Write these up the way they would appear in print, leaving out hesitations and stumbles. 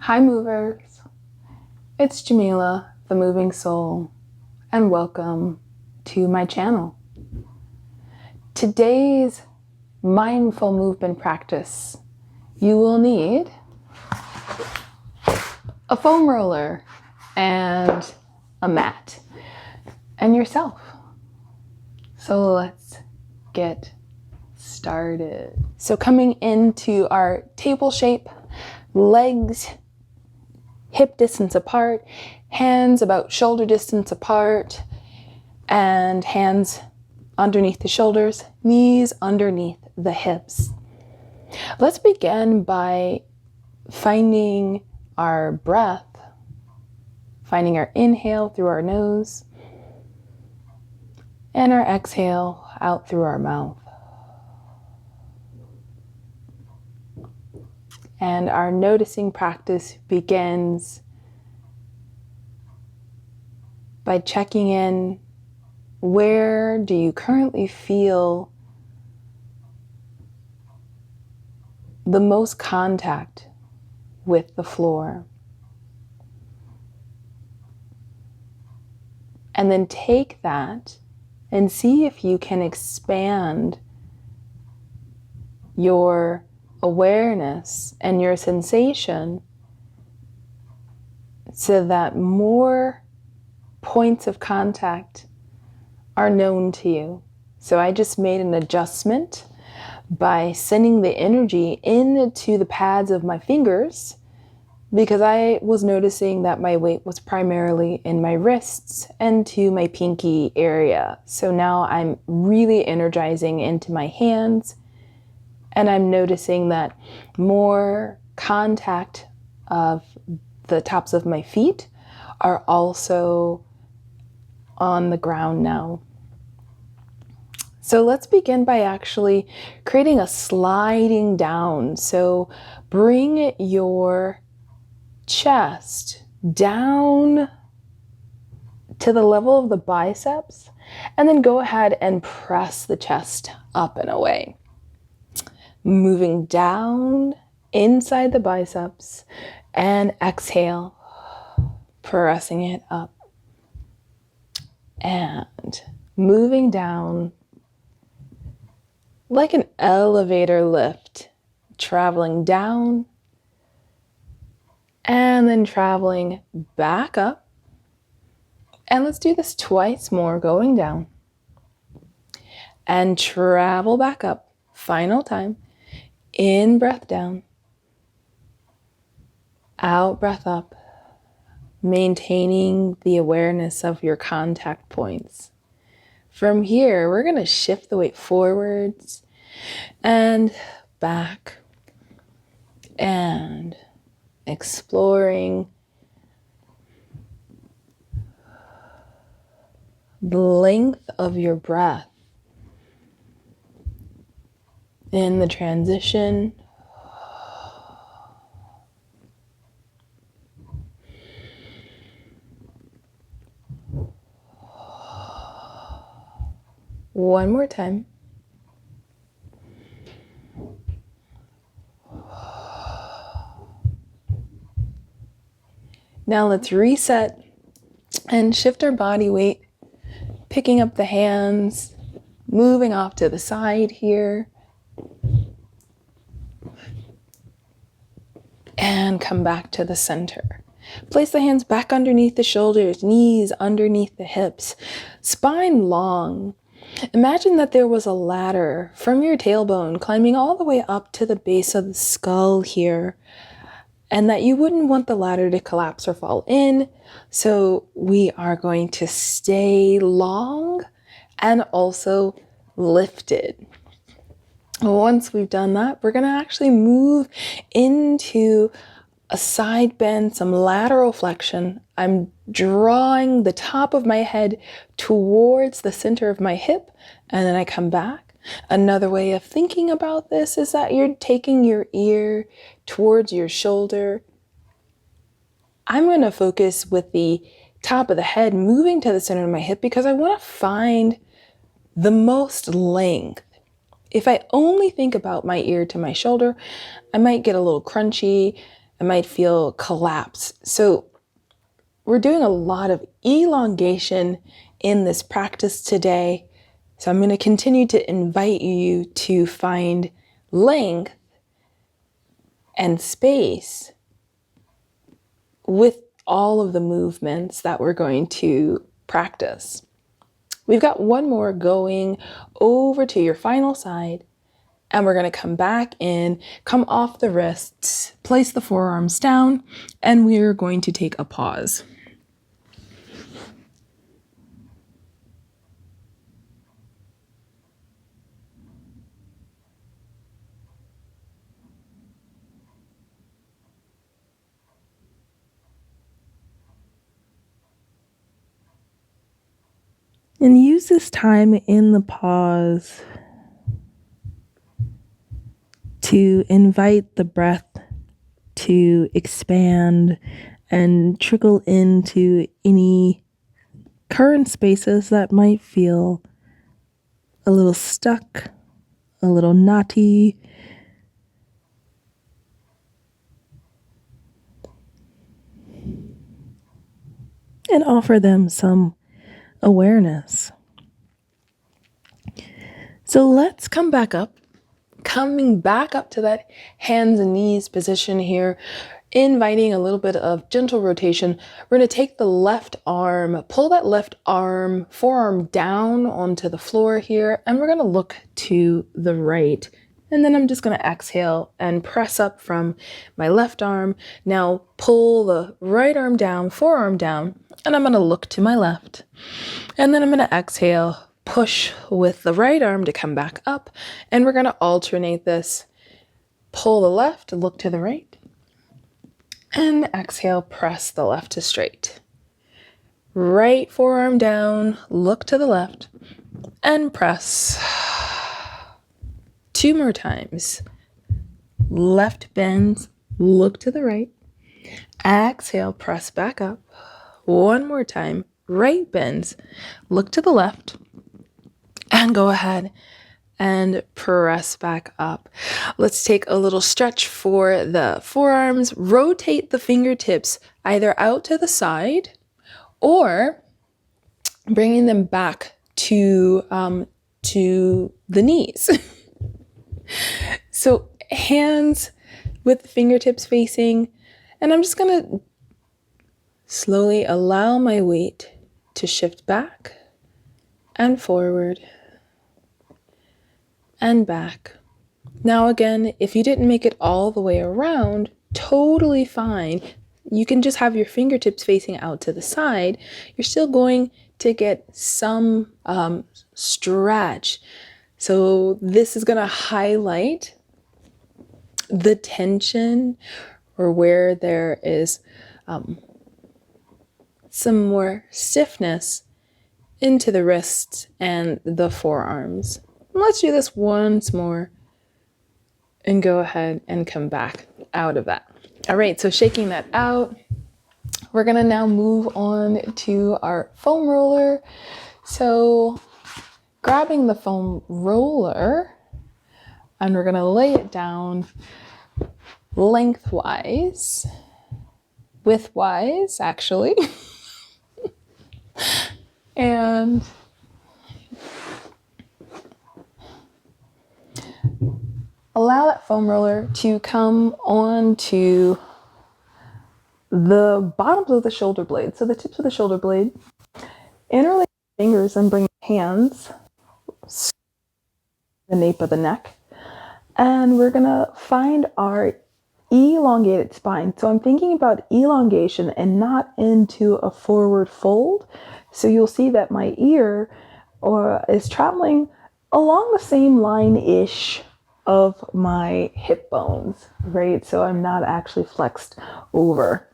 Hi movers, it's Jamila, the moving soul, and welcome to my channel. Today's mindful movement practice, you will need a foam roller and a mat and yourself. So let's get started. So coming into our table shape, legs hip distance apart, hands about shoulder distance apart, and hands underneath the shoulders, knees underneath the hips. Let's begin by finding our breath, finding our inhale through our nose, and our exhale out through our mouth. And our noticing practice begins by checking in. Where do you currently feel the most contact with the floor? And then take that and see if you can expand your awareness and your sensation so that more points of contact are known to you. So I just made an adjustment by sending the energy into the pads of my fingers because I was noticing that my weight was primarily in my wrists and to my pinky area. So now I'm really energizing into my hands. And I'm noticing that more contact of the tops of my feet are also on the ground now. So let's begin by actually creating a sliding down. So bring your chest down to the level of the biceps, and then go ahead and press the chest up and away. Moving down inside the biceps and exhale, pressing it up and moving down like an elevator lift, traveling down and then traveling back up. And let's do this twice more, going down and travel back up. Final time. In breath down, out breath up, maintaining the awareness of your contact points. From here, we're going to shift the weight forwards and back and exploring the length of your breath in the transition. One more time. Now let's reset and shift our body weight, picking up the hands, moving off to the side here. And come back to the center. Place the hands back underneath the shoulders, knees underneath the hips, spine long. Imagine that there was a ladder from your tailbone climbing all the way up to the base of the skull here, and that you wouldn't want the ladder to collapse or fall in. So we are going to stay long and also lifted. Once we've done that, we're going to actually move into a side bend, some lateral flexion. I'm drawing the top of my head towards the center of my hip, and then I come back. Another way of thinking about this is that you're taking your ear towards your shoulder. I'm going to focus with the top of the head moving to the center of my hip because I want to find the most length. If I only think about my ear to my shoulder, I might get a little crunchy It might feel collapse. So we're doing a lot of elongation in this practice today. So I'm going to continue to invite you to find length and space with all of the movements that we're going to practice. We've got one more going over to your final side, and we're going to come back in, come off the wrists, place the forearms down, and we're going to take a pause. And use this time in the pause to invite the breath to expand and trickle into any current spaces that might feel a little stuck, a little knotty. And offer them some awareness. So let's come back up, coming back up to that hands and knees position here, inviting a little bit of gentle rotation. We're going to take the left arm, pull that left arm, forearm down onto the floor here, and we're going to look to the right. And then I'm just going to exhale and press up from my left arm. Now pull the right arm down, forearm down, and I'm going to look to my left. And then I'm going to exhale, push with the right arm to come back up. And we're going to alternate this. Pull the left, look to the right. And exhale, press the left to straight. Right forearm down, look to the left, and press. 2 more times. Left bends, look to the right. Exhale, press back up. 1 more time. Right bends, look to the left, and go ahead and press back up. Let's take a little stretch for the forearms. Rotate the fingertips either out to the side or bringing them back to the knees. So hands with the fingertips facing, and I'm just going to slowly allow my weight to shift back and forward and back. Now again, if you didn't make it all the way around, totally fine. You can just have your fingertips facing out to the side. You're still going to get some stretch. So this is going to highlight the tension or where there is some more stiffness into the wrists and the forearms. Let's do this once more and go ahead and come back out of that. All right, so shaking that out, we're gonna now move on to our foam roller. So grabbing the foam roller, and we're gonna lay it down lengthwise, widthwise actually, and allow that foam roller to come onto the bottoms of the shoulder blades, so the tips of the shoulder blade. Interlace fingers and bring hands the nape of the neck, and we're gonna find our elongated spine. So I'm thinking about elongation and not into a forward fold. So you'll see that my ear is traveling along the same line-ish of my hip bones, right? So I'm not actually flexed over.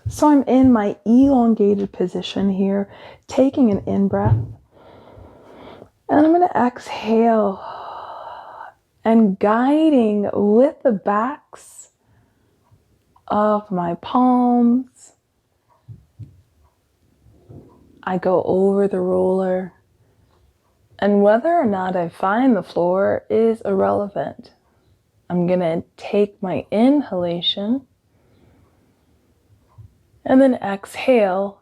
So I'm in my elongated position here, taking an in-breath. And I'm going to exhale and guiding with the backs of my palms. I go over the roller, and whether or not I find the floor is irrelevant. I'm going to take my inhalation And then exhale.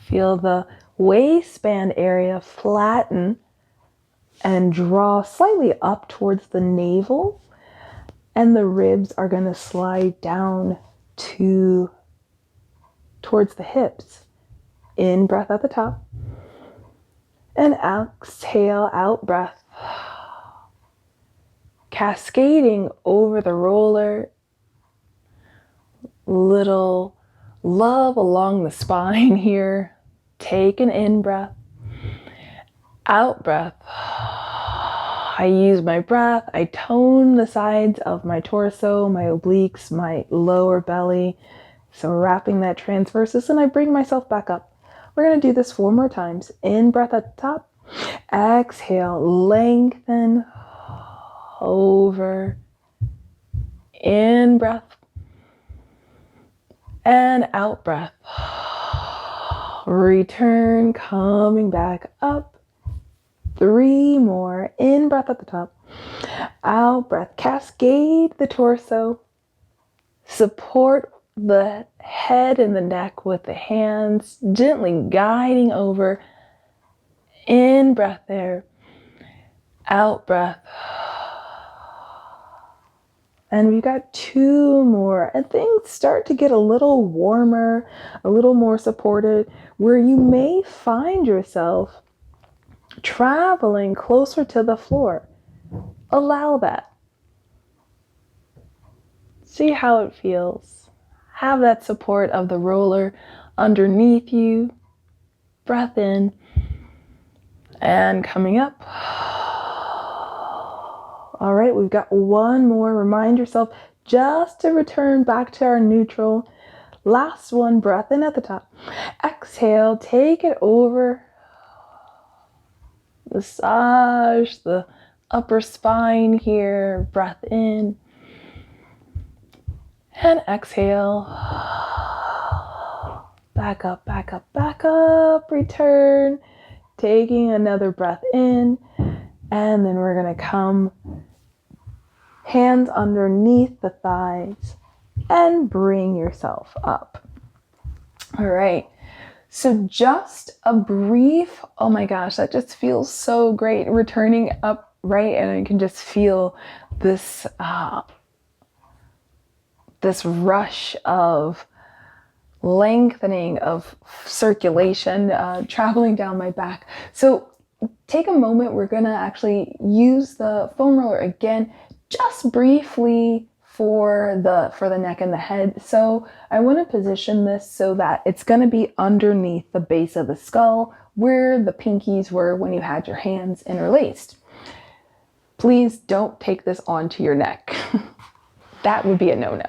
Feel the waistband area flatten and draw slightly up towards the navel. And the ribs are going to slide down towards the hips. In breath at the top. And exhale, out breath. Cascading over the roller. Little love along the spine here. Take an in breath. Out breath. I use my breath. I tone the sides of my torso, my obliques, my lower belly. So wrapping that transversus, and I bring myself back up. We're going to do this 4 more times. In breath at the top. Exhale, lengthen over. In breath. And out breath. Return, coming back up. 3 more. In breath at the top. Out breath. Cascade the torso. Support the head and the neck with the hands, gently guiding over. In breath there. Out breath. And we've got 2 more. And things start to get a little warmer, a little more supported, where you may find yourself traveling closer to the floor. Allow that. See how it feels. Have that support of the roller underneath you. Breath in. And coming up. All right, we've got 1 more. Remind yourself just to return back to our neutral. Last one, breath in at the top. Exhale, take it over. Massage the upper spine here. Breath in. And exhale. Back up, back up, back up. Return. Taking another breath in. And then we're going to come hands underneath the thighs and bring yourself up. All right. So just a brief, oh my gosh, that just feels so great. Returning up, right? And I can just feel this, this rush of lengthening of circulation, traveling down my back. So take a moment. We're going to actually use the foam roller again, just briefly for the neck and the head. So I want to position this so that it's going to be underneath the base of the skull where the pinkies were when you had your hands interlaced. Please don't take this onto your neck. That would be a no-no.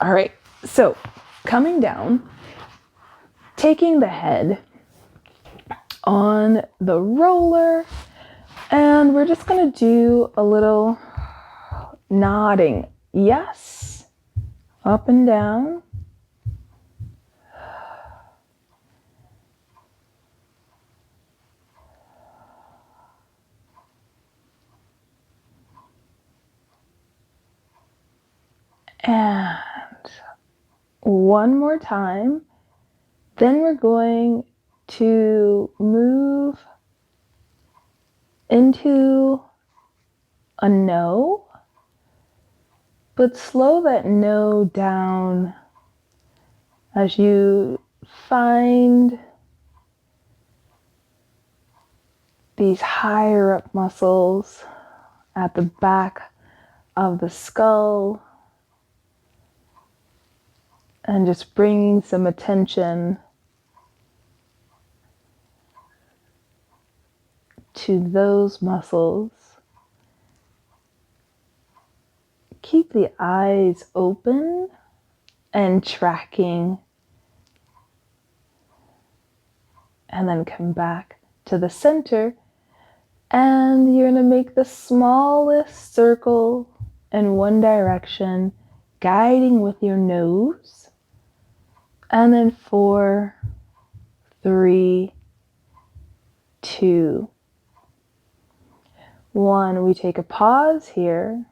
All right, so coming down, taking the head on the roller, and we're just going to do a little nodding. Yes. Up and down. And 1 more time. Then we're going to move into a no, but slow that no down as you find these higher up muscles at the back of the skull, and just bringing some attention to those muscles. Keep the eyes open and tracking, and then come back to the center, and you're going to make the smallest circle in one direction, guiding with your nose. And then 4, 3, 2, 1. We take a pause here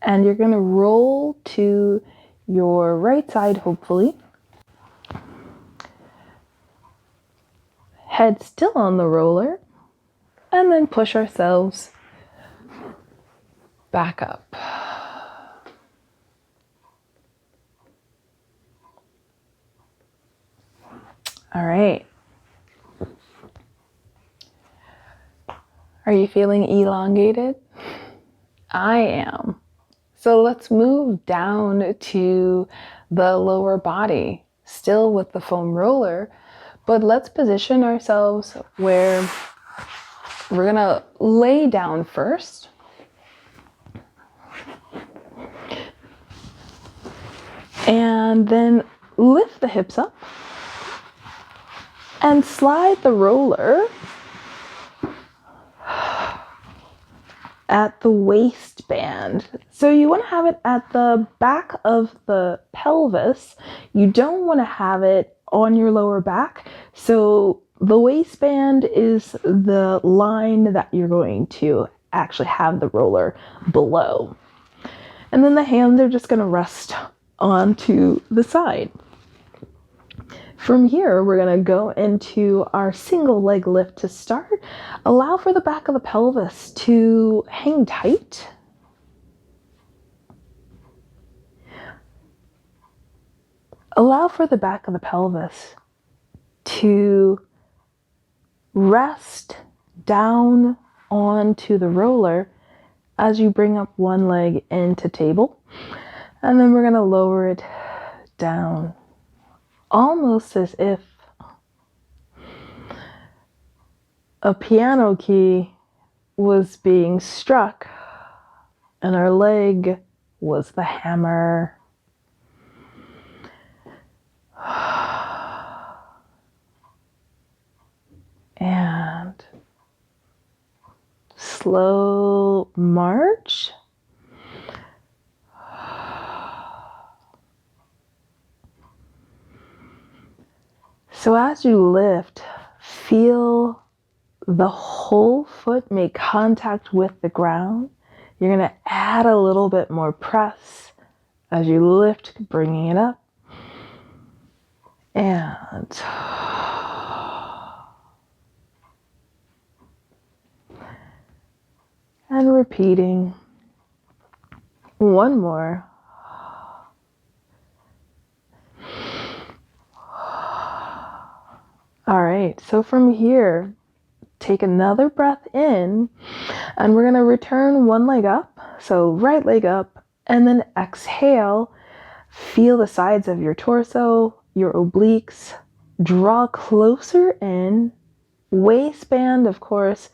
And you're going to roll to your right side, hopefully. Head still on the roller. And then push ourselves back up. All right. Are you feeling elongated? I am. So let's move down to the lower body, still with the foam roller, but let's position ourselves where we're gonna lay down first. And then lift the hips up and slide the roller at the waistband. So you want to have it at the back of the pelvis. You don't want to have it on your lower back. So the waistband is the line that you're going to actually have the roller below. And then the hands are just going to rest onto the side. From here, we're going to go into our single leg lift to start. Allow for the back of the pelvis to hang tight. Allow for the back of the pelvis to rest down onto the roller as you bring up one leg into table. And then we're going to lower it down, almost as if a piano key was being struck and our leg was the hammer. And slow march. So as you lift, feel the whole foot make contact with the ground. You're going to add a little bit more press as you lift, bringing it up. And repeating. One more. All right, so from here, take another breath in, and we're going to return one leg up. So right leg up, and then exhale. Feel the sides of your torso, your obliques. Draw closer in. Waistband, of course,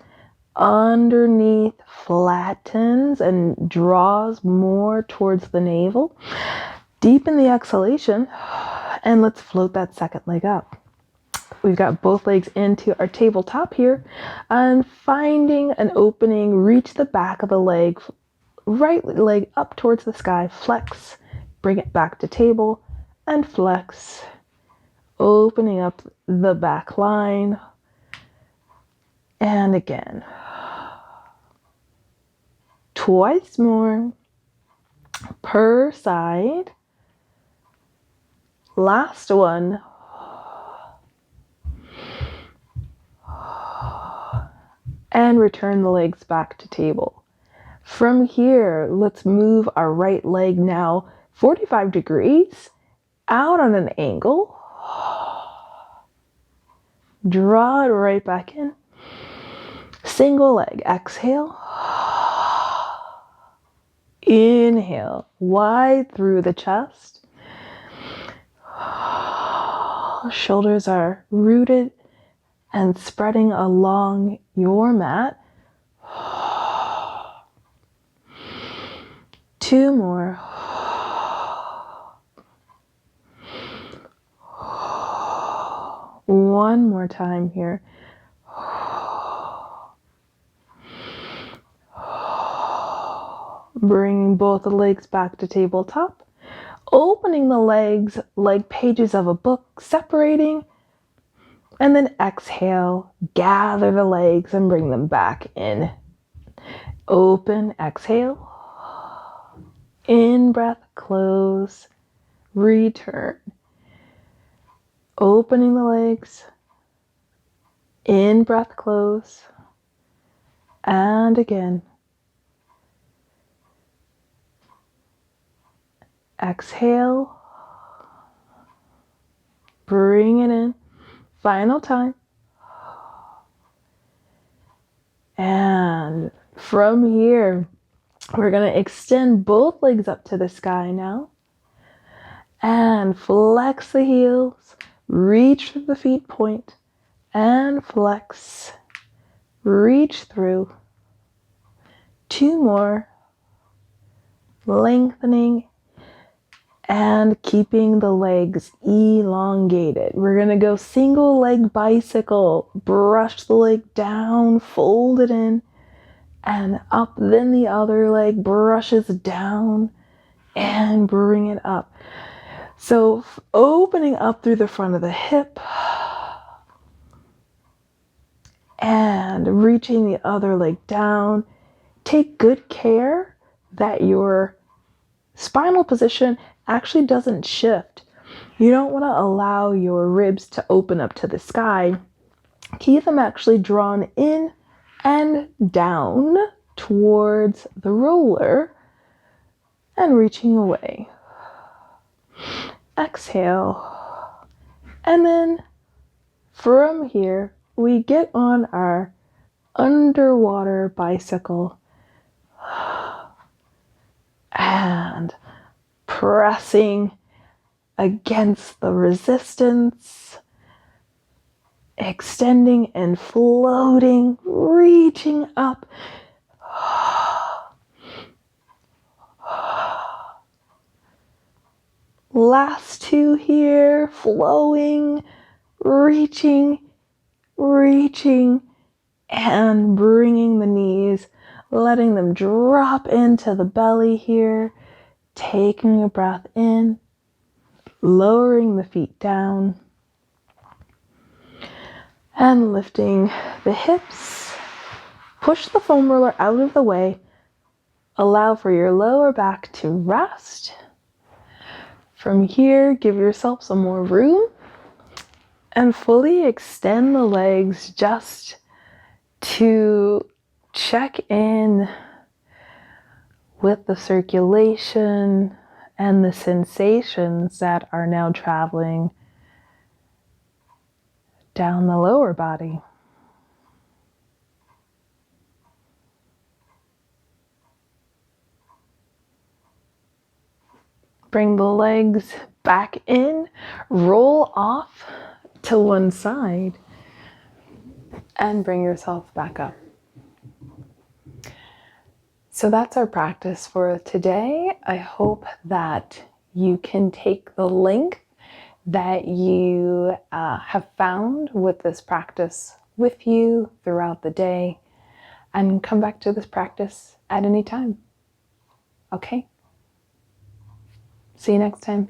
underneath flattens and draws more towards the navel. Deepen the exhalation, and let's float that second leg up. We've got both legs into our tabletop here, and finding an opening, reach the back of the leg, right leg up towards the sky, flex, bring it back to table, and flex, opening up the back line, and again. Twice more per side. Last one. And return the legs back to table. From here, let's move our right leg now 45 degrees out on an angle. Draw it right back in. Single leg, exhale. Inhale, wide through the chest. Shoulders are rooted and spreading along your mat. 2 more. One more time here. Bringing both the legs back to tabletop. Opening the legs like pages of a book, separating. And then exhale, gather the legs and bring them back in. Open, exhale. In breath, close, return. Opening the legs. In breath, close. And again. Exhale. Bring it in. Final time. And from here, we're going to extend both legs up to the sky now. And flex the heels. Reach through the feet point. And flex. Reach through. 2 more. Lengthening and keeping the legs elongated. We're going to go single leg bicycle. Brush the leg down, fold it in, and up. Then the other leg brushes down and bring it up. So opening up through the front of the hip and reaching the other leg down. Take good care that your spinal position actually doesn't shift. You don't want to allow your ribs to open up to the sky. Keep them actually drawn in and down towards the roller and reaching away. Exhale. And then from here, we get on our underwater bicycle and pressing against the resistance, extending and floating, reaching up. Last 2 here, flowing, reaching, and bringing the knees, letting them drop into the belly here, taking a breath in, lowering the feet down, and lifting the hips. Push the foam roller out of the way. Allow for your lower back to rest. From here, give yourself some more room and fully extend the legs just to check in with the circulation and the sensations that are now traveling down the lower body. Bring the legs back in, roll off to one side, and bring yourself back up. So that's our practice for today. I hope that you can take the length that you have found with this practice with you throughout the day and come back to this practice at any time. Okay? See you next time.